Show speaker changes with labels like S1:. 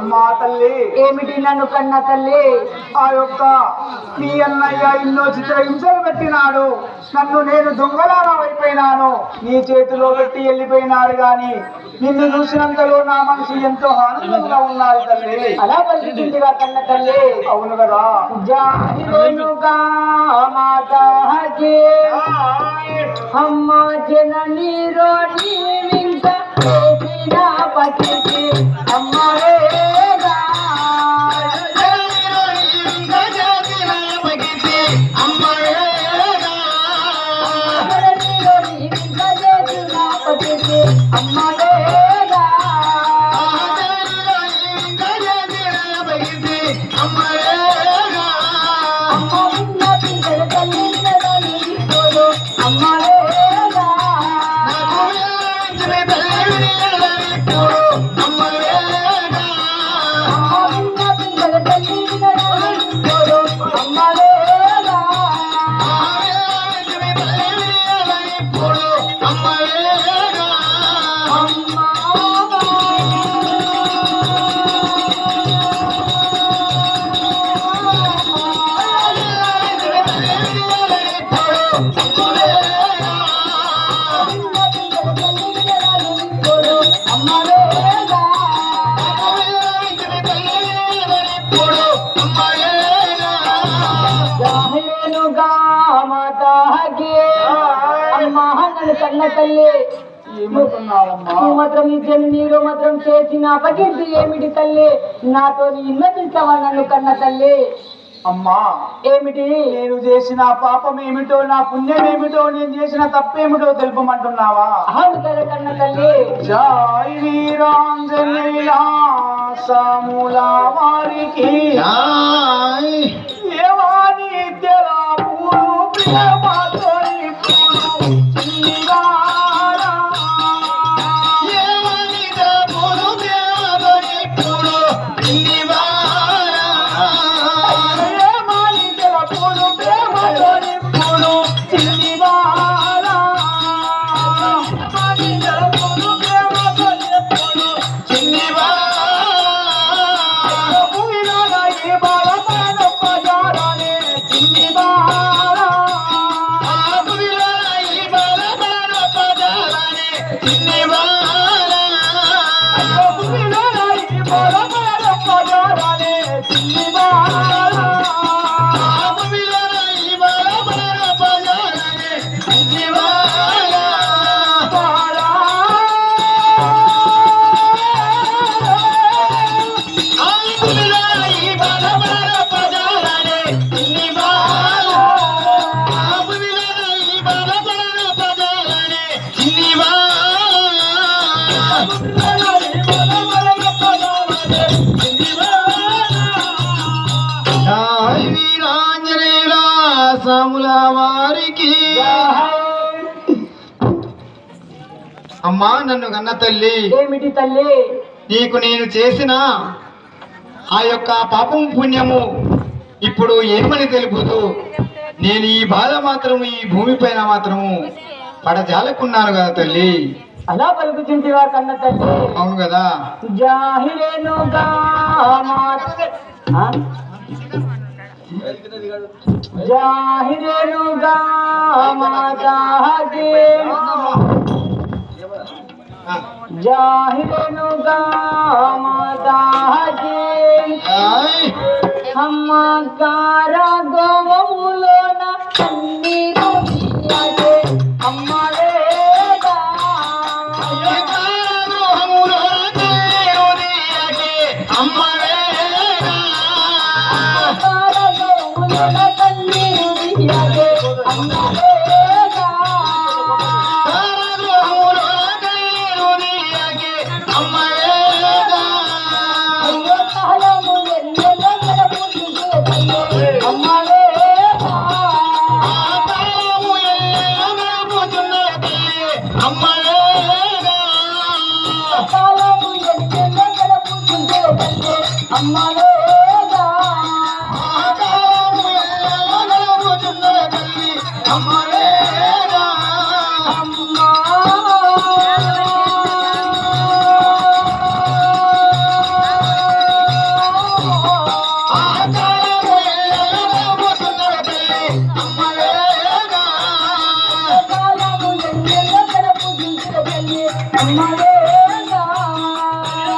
S1: అమ్మా తల్లి,
S2: ఏమిటి నన్ను కన్న తల్లి?
S1: ఆ యొక్క మీ అన్నయ్య ఎన్నో చిత్ర హింసలు పెట్టినాడు. నన్ను నేను దొంగలాగా అయిపోయినాను. నీ చేతిలో పెట్టి వెళ్ళిపోయినాడు గాని నిన్ను చూసినంతలో నా మనసు ఎంతో ఆనందంగా ఉన్నది తల్లి.
S2: అలా పలికిందిగా కన్న తల్లి.
S1: అవును కదా.
S2: జాహిరేనుగా మాతాజీ అమ్మ జననీ రోని వింత చేసిన పతికి అమ్మరేగా అమ్మరేగా కన్న తల్లి మాత్రం ఈ జననీలో మాత్రం చేసిన అపకీర్తి ఏమిటి తల్లి? నాతో ఇన్నతిస్తావా నన్ను కన్న తల్లి?
S1: అమ్మా
S2: ఏమిటి?
S1: నేను చేసిన పాపం ఏమిటో, నా పుణ్యం ఏమిటో, నేను చేసిన తప్పేమిటో తెలుపమంటున్నావా?
S2: అవును కదా కన్న తల్లి.
S1: జై వీరాంజనేయ సాముల వారికి ఏవాని తెలపూరు ప్రేమతోని పూరు చింగారా ఏవాని తెలపూరు ప్రేమతోని పూరు చింగారా ఏవాని తెలపూరు ప్రేమతోని పూరు చింగారా ఏవాని తెలపూరు ప్రేమతోని పూరు చింగారా వారికి అమ్మా నన్ను కన్న తల్లి.
S2: ఏమిటి తల్లి?
S1: నీకు నేను చేసిన ఆ యొక్క పాపం పుణ్యము ఇప్పుడు ఏమని తెలుపుదు. నేను ఈ బాధ మాత్రము ఈ భూమిపైన మాత్రము పడజాలకున్నాను కదా తల్లి.
S2: అలా పలుకుతుంటివా కన్న తల్లి?
S1: అవును కదా.
S2: జాహిరేనుగా జాహిరేనుగా మాతాజీ జాహిరేనుగా మాతాజీ అమ్మ కారా గోవములోన కన్నీరు అమ్మరేగా అమ్మదే